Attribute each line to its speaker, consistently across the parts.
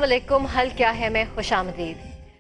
Speaker 1: अस्सलामुअलैकुम। हल क्या है में खुशामदीद।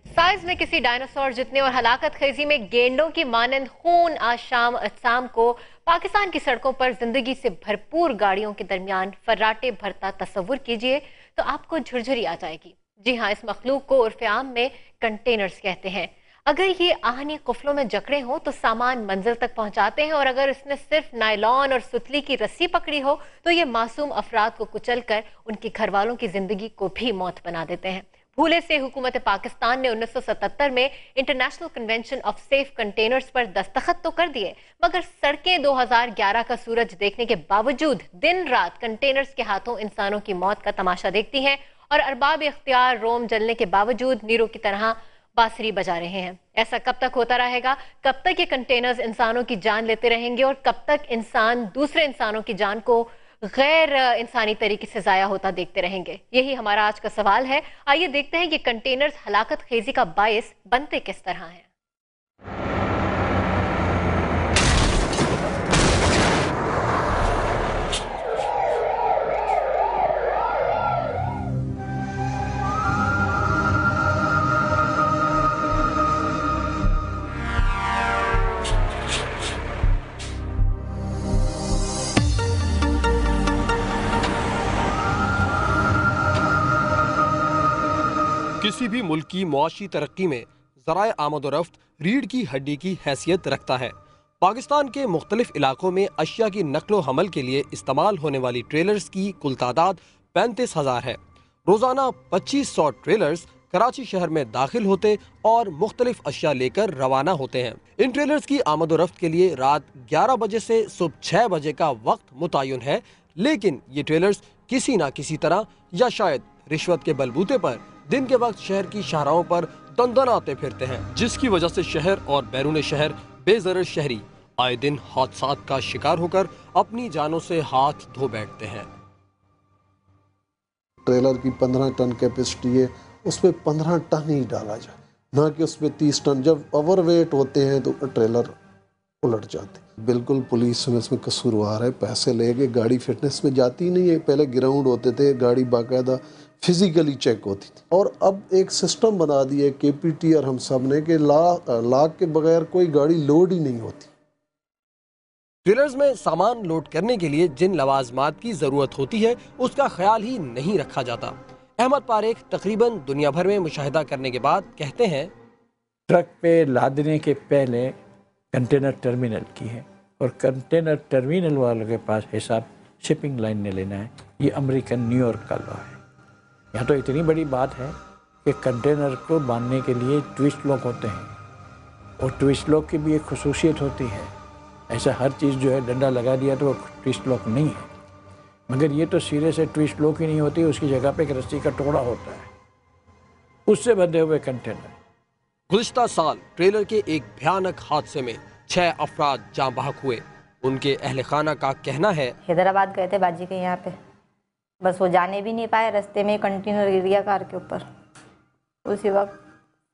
Speaker 1: साइज में किसी डायनासोर जितने और हलाकत खेजी में गेंडों की मानंद खून आशाम अजसाम को पाकिस्तान की सड़कों पर जिंदगी से भरपूर गाड़ियों के दरमियान फर्राटे भरता तस्वुर कीजिए तो आपको झुरझुरी आ जाएगी। जी हाँ, इस मखलूक को उर्फ आम में कंटेनर्स कहते हैं। अगर ये आहनी कुफलों में जकड़े हों तो सामान मंजिल तक पहुंचाते हैं, और अगर इसने सिर्फ नायलॉन और सुतली की रस्सी पकड़ी हो तो ये मासूम अफराद को कुचल कर उनके घर वालों की जिंदगी को भी मौत बना देते हैं। भूले से हुकूमत पाकिस्तान ने 1977 में international convention of safe containers पर दस्तखत तो कर दिए, मगर सड़कें 2011 का सूरज देखने के बावजूद दिन रात कंटेनर्स के हाथों इंसानों की मौत का तमाशा देखती हैं, और अरबाब इख्तियार रोम जलने के बावजूद नीरों की तरह बांसुरी बजा रहे हैं। ऐसा कब तक होता रहेगा? कब तक ये कंटेनर्स इंसानों की जान लेते रहेंगे, और कब तक इंसान दूसरे इंसानों की जान को गैर इंसानी तरीके से जाया होता देखते रहेंगे? यही हमारा आज का सवाल है। आइए देखते हैं कि कंटेनर्स हलाकत खेजी का बायस बनते किस तरह हैं।
Speaker 2: किसी भी मुल्क की मुआशी तरक्की में ज़राए आमद-ओ-रफ्त रीढ़ की हड्डी की हैसियत रखता है। पाकिस्तान के मुख्तलिफ इलाकों में अशिया की नकलो हमल के लिए इस्तेमाल होने वाली ट्रेलर्स की कुल तादाद 35,000 है। रोज़ाना 2500 ट्रेलर्स कराची शहर में दाखिल होते और मुख्तलिफ अशिया लेकर रवाना होते हैं। इन ट्रेलर्स की आमद-ओ-रफ्त के लिए रात 11 बजे से सुबह 6 बजे का वक्त मुतय्यन है, लेकिन ये ट्रेलर्स किसी न किसी तरह या शायद रिश्वत के बलबूते पर दिन के वक्त शहर की शाहराहों पर दंदनाते फिरते हैं, जिसकी वजह से शहर और बैरून शहर बेज़रर शहरी आए दिन हादसात का शिकार होकर अपनी जानों से हाथ धो बैठते हैं।
Speaker 3: ट्रेलर की 15 टन कैपेसिटी है, उस पर 15 टन ही डाला जाए, ना कि उस पर 30 टन। जब ओवरवेट होते हैं तो ट्रेलर उलट जाते हैं। बिल्कुल पुलिस में इसमें कसूरवार है। पैसे लेके गाड़ी फिटनेस में जाती नहीं है। पहले ग्राउंड होते थे, गाड़ी बाकायदा फिजिकली चेक होती थी, और अब एक सिस्टम बना दिया केपीटी और हम सब ने कि लाख के बगैर कोई गाड़ी लोड ही नहीं होती।
Speaker 2: ट्रेलर्स में सामान लोड करने के लिए जिन लवाजमात की जरूरत होती है उसका ख्याल ही नहीं रखा जाता। अहमद पारेख तकरीबन दुनिया भर में मुशाहिदा करने के बाद कहते हैं,
Speaker 4: ट्रक पे लादने के पहले कंटेनर टर्मिनल की है, और कंटेनर टर्मिनल वालों के पास हिसाब शिपिंग लाइन ने लेना है। ये अमेरिकन न्यूयॉर्क का लॉ है। यहाँ तो इतनी बड़ी बात है कि कंटेनर को बांधने के लिए ट्विस्ट लॉक होते हैं, और ट्विस्ट लॉक की भी एक खसूसियत होती है। ऐसा हर चीज़ जो है डंडा लगा दिया तो वो ट्विस्ट लॉक नहीं है, मगर ये तो सिरे से ट्विस्ट लॉक ही नहीं होती, उसकी जगह पे एक रस्सी का टुकड़ा होता है, उससे बंधे हुए कंटेनर।
Speaker 2: गुज़िश्ता साल ट्रेलर के एक भयानक हादसे में 6 अफराद जाँ बहक हुए। उनके अहले खाना का कहना है,
Speaker 5: हैदराबाद गए थे बाजी के यहाँ पे, बस वो जाने भी नहीं पाए, रास्ते में कंटेनर गिर गया कार के ऊपर, उसी वक्त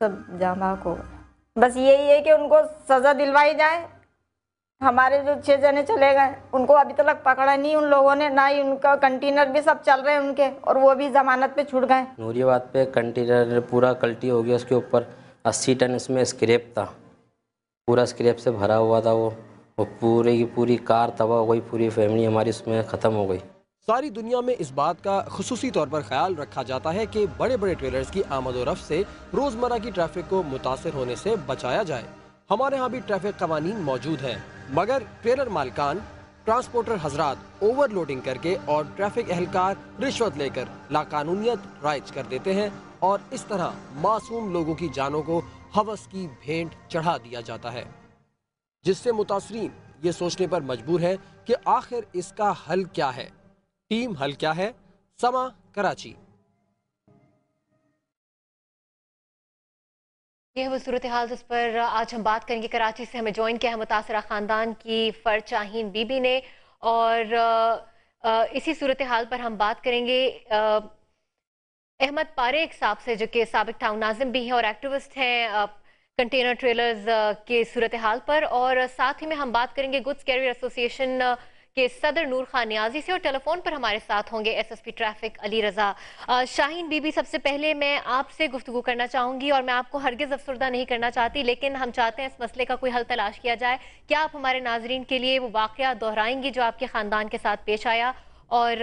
Speaker 5: सब जाँ बहक हो गए। बस यही है कि उनको सज़ा दिलवाई जाए। हमारे जो 6 जने चले गए उनको अभी तक पकड़ा नहीं उन लोगों ने, ना ही उनका कंटेनर भी सब चल रहे हैं उनके, और वो भी जमानत पे छूट गए।
Speaker 6: नूरियाबाद पे कंटेनर पूरा कल्टी हो गया, उसके ऊपर 80 टन इसमें स्क्रैप था, पूरा स्क्रैप से भरा हुआ था वो पूरी की पूरी कार तबाह हो गई, पूरी फैमिली हमारी उसमें ख़त्म हो गई।
Speaker 2: सारी दुनिया में इस बात का खुसूसी तौर पर ख्याल रखा जाता है कि बड़े बड़े ट्रेलर्स की आमद-ओ-रफ्त से रोज़मर्रा की ट्रैफिक को मुतासिर होने से बचाया जाए। हमारे यहाँ भी ट्रैफिक कवानीन मौजूद हैं, मगर ट्रेलर मालिकान, ट्रांसपोर्टर हजरात ओवरलोडिंग करके और ट्रैफिक एहलकार रिश्वत लेकर लाकानूनियत राइज कर देते हैं, और इस तरह मासूम लोगों की जानों को हवस की भेंट चढ़ा दिया जाता है, जिससे मुतासरीन ये सोचने पर मजबूर है कि आखिर इसका हल क्या है। टीम हल क्या है? समा, कराची।
Speaker 1: ये वो सूरत हाल जिस पर आज हम बात करेंगे। कराची से हमें ज्वाइन किया है मुतासरा खानदान की फर्ज शाहीन बीबी ने, और इसी सूरत हाल पर हम बात करेंगे अहमद पारेख साहब से, जो कि साबिक टाउन नाजिम भी हैं और एक्टिविस्ट हैं कंटेनर ट्रेलर्स के सूरत हाल पर, और साथ ही में हम बात करेंगे गुड्स कैरियर एसोसिएशन के सदर नूर खान नियाजी से, और टेलीफोन पर हमारे साथ होंगे एसएसपी ट्रैफिक अली रजा। शाहीन बीबी, सबसे पहले मैं आपसे गुफ्तगू करना चाहूंगी और मैं आपको हरगिज़ अफसरदा नहीं करना चाहती, लेकिन हम चाहते हैं इस मसले का कोई हल तलाश किया जाए। क्या आप हमारे नाजरीन के लिए वो वाक़या दोहराएंगी जो आपके ख़ानदान के साथ पेश आया, और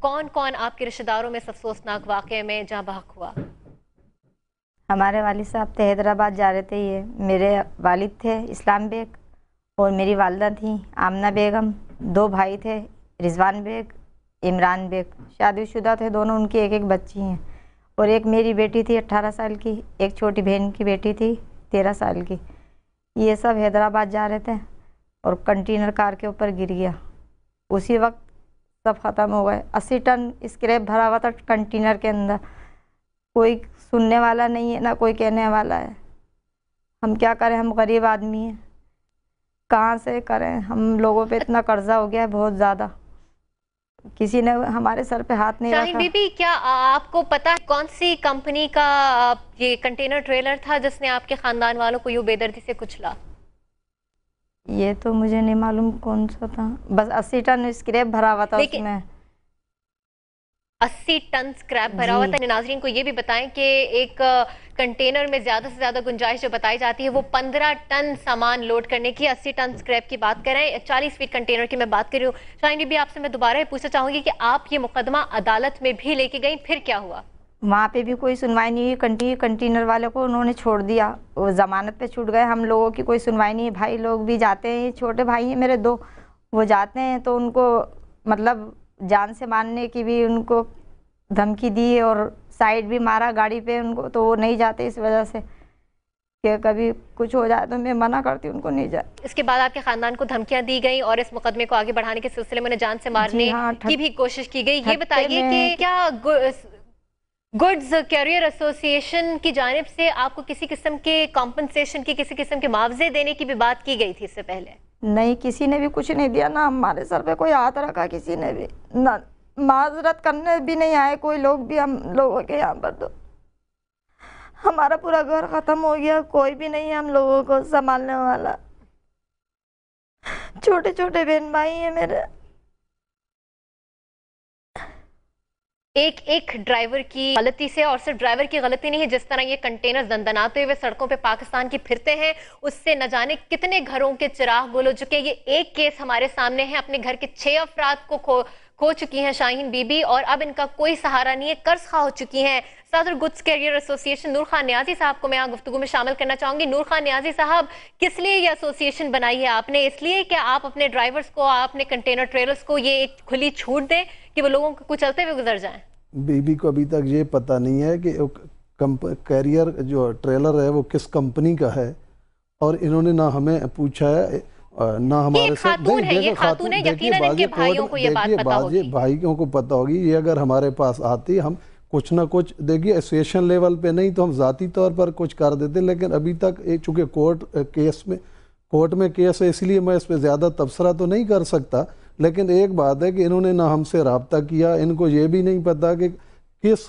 Speaker 1: कौन कौन आपके रिश्तेदारों में इस अफसोसनाक वाक़े में जहाँ बहक हुआ?
Speaker 5: हमारे वालिद साहब थे, हैदराबाद जा रहे थे। ये मेरे वालिद थे इस्लाम बेग और मेरी वालदा थी आमना बेगम। 2 भाई थे, रिजवान बेग, इमरान बेग, शादीशुदा थे दोनों। उनकी एक एक बच्ची हैं, और एक मेरी बेटी थी 18 साल की, एक छोटी बहन की बेटी थी 13 साल की। ये सब हैदराबाद जा रहे थे और कंटेनर कार के ऊपर गिर गया। उसी वक्त सब ख़त्म हो गए। 80 टन स्क्रैप भरा हुआ था कंटेनर के अंदर। कोई सुनने वाला नहीं है, ना कोई कहने वाला है। हम क्या करें, हम गरीब आदमी हैं, कहाँ से करें। हम लोगों पे इतना कर्जा हो गया है बहुत ज़्यादा, किसी ने हमारे सर पे हाथ नहीं रखा।
Speaker 1: शाहीन बीबी, क्या आपको पता है कौन सी कंपनी का ये कंटेनर ट्रेलर था जिसने आपके खानदान वालों को यूं बेदर्दी से कुचला?
Speaker 5: ये तो मुझे नहीं मालूम कौन सा था, बस 80 टन स्क्रैप भरा हुआ था उसमें।
Speaker 1: 80 टन स्क्रैप भरा हुआ था। नाजरीन को ये भी बताएं कि एक कंटेनर में ज्यादा से ज्यादा गुंजाइश जो बताई जाती है वो 15 टन सामान लोड करने की। 80 टन स्क्रैप की बात करें, 40 फीट कंटेनर की मैं बात कर रही हूँ। शाहीन बीबी, आपसे मैं दोबारा ये पूछना चाहूंगी कि आप ये मुकदमा अदालत में भी लेके गई, फिर क्या हुआ?
Speaker 5: वहाँ पे भी कोई सुनवाई नहीं हुई। कंटेनर वाले को उन्होंने छोड़ दिया, वो जमानत पे छूट गए। हम लोगों की कोई सुनवाई नहीं है। भाई लोग भी जाते हैं, छोटे भाई हैं मेरे 2, वो जाते हैं तो उनको मतलब जान से मारने की भी उनको धमकी दी और साइड भी मारा गाड़ी पे उनको, तो वो नहीं जाते इस वजह से कि कभी कुछ हो जाए तो मैं मना करती हूँ उनको नहीं जाए।
Speaker 1: इसके बाद आपके खानदान को धमकियां दी गई और इस मुकदमे को आगे बढ़ाने के सिलसिले में उन्हें जान से मारने की भी कोशिश की गई। ये बताइए कि क्या गुड्स कैरियर एसोसिएशन की जानिब से आपको किसी किस्म के कॉम्पनसेशन की, किसी किस्म के मुआवजे देने की भी बात की गई थी इससे पहले?
Speaker 5: नहीं, किसी ने भी कुछ नहीं दिया, ना हमारे सर पे कोई हाथ रखा किसी ने भी, ना माजरत करने भी नहीं आए कोई लोग भी हम लोगों के यहाँ पर। तो हमारा पूरा घर खत्म हो गया, कोई भी नहीं है हम लोगों को संभालने वाला। छोटे छोटे बहन भाई हैं मेरे।
Speaker 1: एक ड्राइवर की गलती से, और सिर्फ ड्राइवर की गलती नहीं है, जिस तरह ये कंटेनर दंदनाते हुए सड़कों पे पाकिस्तान की फिरते हैं, उससे न जाने कितने घरों के चिराग गुल हो चुके हैं। ये एक केस हमारे सामने है, अपने घर के 6 अफराद को खो चुकी हैं शाहीन बीबी, और अब इनका कोई सहारा नहीं है, कर्ज खा हो चुकी हैं। सदर गुड्स कैरियर एसोसिएशन नूर खान नियाजी साहब को मैं यहाँ गुफ्तगू में शामिल करना चाहूंगी। नूर खान नियाजी साहब, किस लिए ये एसोसिएशन बनाई है आपने? इसलिए कि आप अपने ड्राइवर्स को, अपने कंटेनर ट्रेलर्स को ये एक खुली छूट दें कि वो लोगों को कुचलते हुए गुजर जाएं?
Speaker 3: बीबी को अभी तक ये पता नहीं है कि कैरियर जो ट्रेलर है वो किस कंपनी का है, और इन्होंने ना हमें पूछा है ना हमारे साथ। भाइयों को पता होगी, ये अगर हमारे पास आती हम कुछ ना कुछ, देखिए एसोसिएशन लेवल पे नहीं तो हम ज़ाती तौर पर कुछ कर देते, लेकिन अभी तक चूँकि कोर्ट में केस है इसलिए मैं इस पर ज़्यादा तबसरा तो नहीं कर सकता। लेकिन एक बात है कि इन्होंने ना हमसे रब्ता किया, इनको ये भी नहीं पता कि किस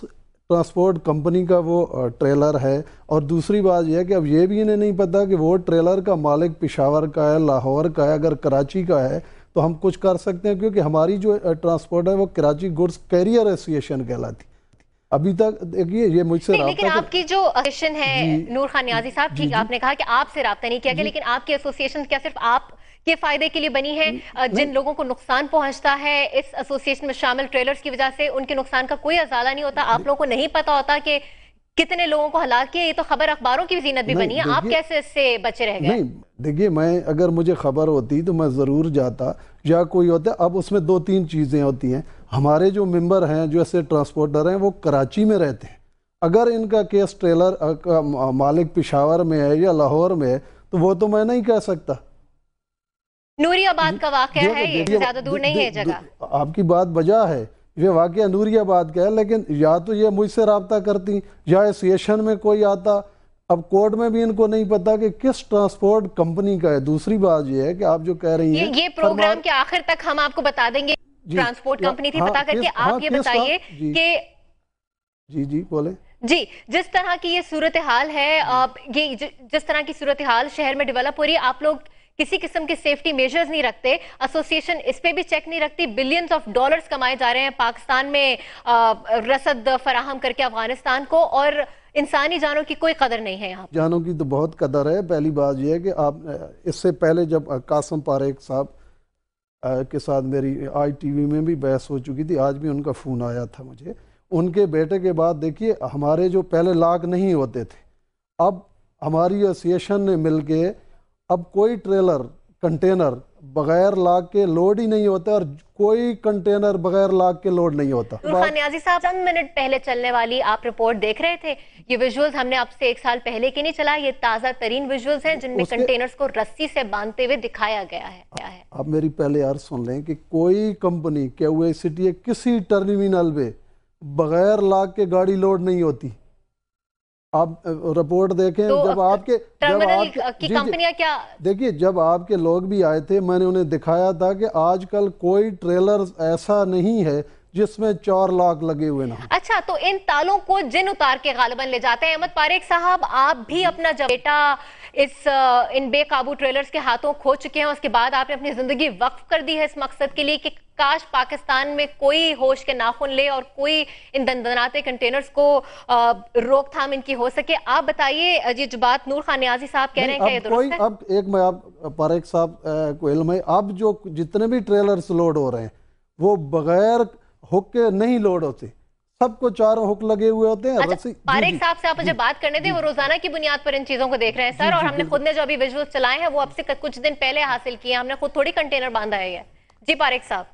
Speaker 3: ट्रांसपोर्ट कंपनी का वो ट्रेलर है, और दूसरी बात यह है कि अब ये भी इन्हें नहीं पता कि वो ट्रेलर का मालिक पेशावर का है, लाहौर का है। अगर कराची का है तो हम कुछ कर सकते हैं, क्योंकि हमारी जो ट्रांसपोर्ट है वो कराची गुड्स कैरियर एसोसिएशन कहलाती। अभी तक देखिए ये मुझसे
Speaker 1: लेकिन आपकी जो एसोसिएशन है नूर खान नियाजी साहब, ठीक आपने कहा कि आपसे रब्ता नहीं किया गया, लेकिन आपकी एसोसिएशन क्या सिर्फ आप के फायदे के लिए बनी है? जिन लोगों को नुकसान पहुंचता है इस एसोसिएशन में शामिल ट्रेलर्स की वजह से, उनके नुकसान का कोई अजाला नहीं होता? आप लोगों को नहीं पता होता कि कितने लोगों को हलाक किया? ये तो खबर अखबारों की जीनत भी बनी है, आप कैसे इससे बचे रह गए?
Speaker 3: नहीं देखिए, मैं अगर मुझे खबर होती तो मैं ज़रूर जाता, या कोई होता। अब उसमें 2-3 चीज़ें होती हैं। हमारे जो मेंबर हैं, जो ऐसे ट्रांसपोर्टर हैं, वो कराची में रहते हैं। अगर इनका केस ट्रेलर का मालिक पेशावर में है या लाहौर में है तो वो तो मैं नहीं कह सकता।
Speaker 1: नूरियाबाद का वाकया है, ये ज्यादा दूर नहीं है जगह।
Speaker 3: आपकी बात बजा है, ये वाकया नूरियाबाद का है, लेकिन या तो ये मुझसे रब्ता करती या एसोसिएशन में कोई आता। अब कोर्ट में भी इनको नहीं पता कि किस ट्रांसपोर्ट कंपनी का है। दूसरी बात ये है कि आप जो कह रही हैं,
Speaker 1: ये प्रोग्राम के आखिर तक हम आपको बता देंगे ट्रांसपोर्ट कंपनी थी पता करके। आप ये बताइए कि
Speaker 3: जी बोले
Speaker 1: जी, जिस तरह की ये सूरत हाल है, ये जिस तरह की सूरत हाल शहर में डेवलप हो रही है, आप लोग किसी किस्म के सेफ्टी मेजर्स नहीं रखते, एसोसिएशन इस पे भी चेक नहीं रखती, बिलियंस ऑफ डॉलर्स कमाए जा रहे हैं पाकिस्तान में रसद फराहम करके अफगानिस्तान को, और इंसानी जानों की कोई कदर नहीं है यहाँ।
Speaker 3: जानों की तो बहुत कदर है। पहली बात यह है कि आप इससे पहले जब कासिम पारेख साहब के साथ मेरी ITV में भी बहस हो चुकी थी, आज भी उनका फ़ोन आया था मुझे। उनके बेटे के बाद देखिए, हमारे जो पहले लाग नहीं होते थे, अब हमारी एसोसिएशन ने मिलके अब कोई ट्रेलर कंटेनर बगैर लाग के लोड ही नहीं होता, और कोई कंटेनर बगैर लाग के लोड नहीं होता।
Speaker 1: नूर खान नियाज़ी साहब, चंद मिनट पहले चलने वाली आप रिपोर्ट देख रहे थे, ये विजुअल्स हमने अब से 1 साल पहले की नहीं चला, ये ताज़ा तरीन विजुअल्स हैं जिनमें कंटेनर्स को रस्सी से बांधते हुए दिखाया गया है।
Speaker 3: आप मेरी पहले यार सुन लें कि कोई कंपनी क्यूआईसीटी किसी टर्मिनल पे बगैर लाग के गाड़ी लोड नहीं होती। आप रिपोर्ट देखें,
Speaker 1: तो
Speaker 3: जब आपके
Speaker 1: की कंपनियां क्या,
Speaker 3: देखिए जब आपके लोग भी आए थे, मैंने उन्हें दिखाया था कि आजकल कोई ट्रेलर ऐसा नहीं है जिसमें 4 लाख लगे हुए ना।
Speaker 1: अच्छा, तो इन तालों को जिन उतार के गालिबन ले जाते हैं। अहमद पारेख साहब, आप भी अपना जब बेटा इन बेकाबू ट्रेलर्स के हाथों खो चुके हैं, उसके बाद आपने अपनी जिंदगी वक्फ कर दी है इस मकसद के लिए कि काश पाकिस्तान में कोई होश के नाखून ले और कोई इन दंदनाते कंटेनर्स को रोकथाम इनकी हो सके। आप बताइए, ये जो बात नूर खान नियाज़ी साहब कह रहे हैं, क्या ये दुरुस्त है?
Speaker 3: अब एक मैं आप पारेख साहब को इल्म है, अब जो जितने भी ट्रेलर्स लोड हो रहे हैं वो बगैर हुक के नहीं लोड होते, सबको 4 हुक लगे हुए होते हैं।
Speaker 1: अच्छा, पारेख साहब से आप मुझे बात करने दें, वो रोजाना की बुनियाद पर इन चीजों को देख रहे हैं सर, और हमने खुद ने जो अभी विजुअल्स चलाए हैं वो अब से कुछ दिन पहले हासिल किए, हमने खुद थोड़ी कंटेनर बांधा है। जी पारेख साहब।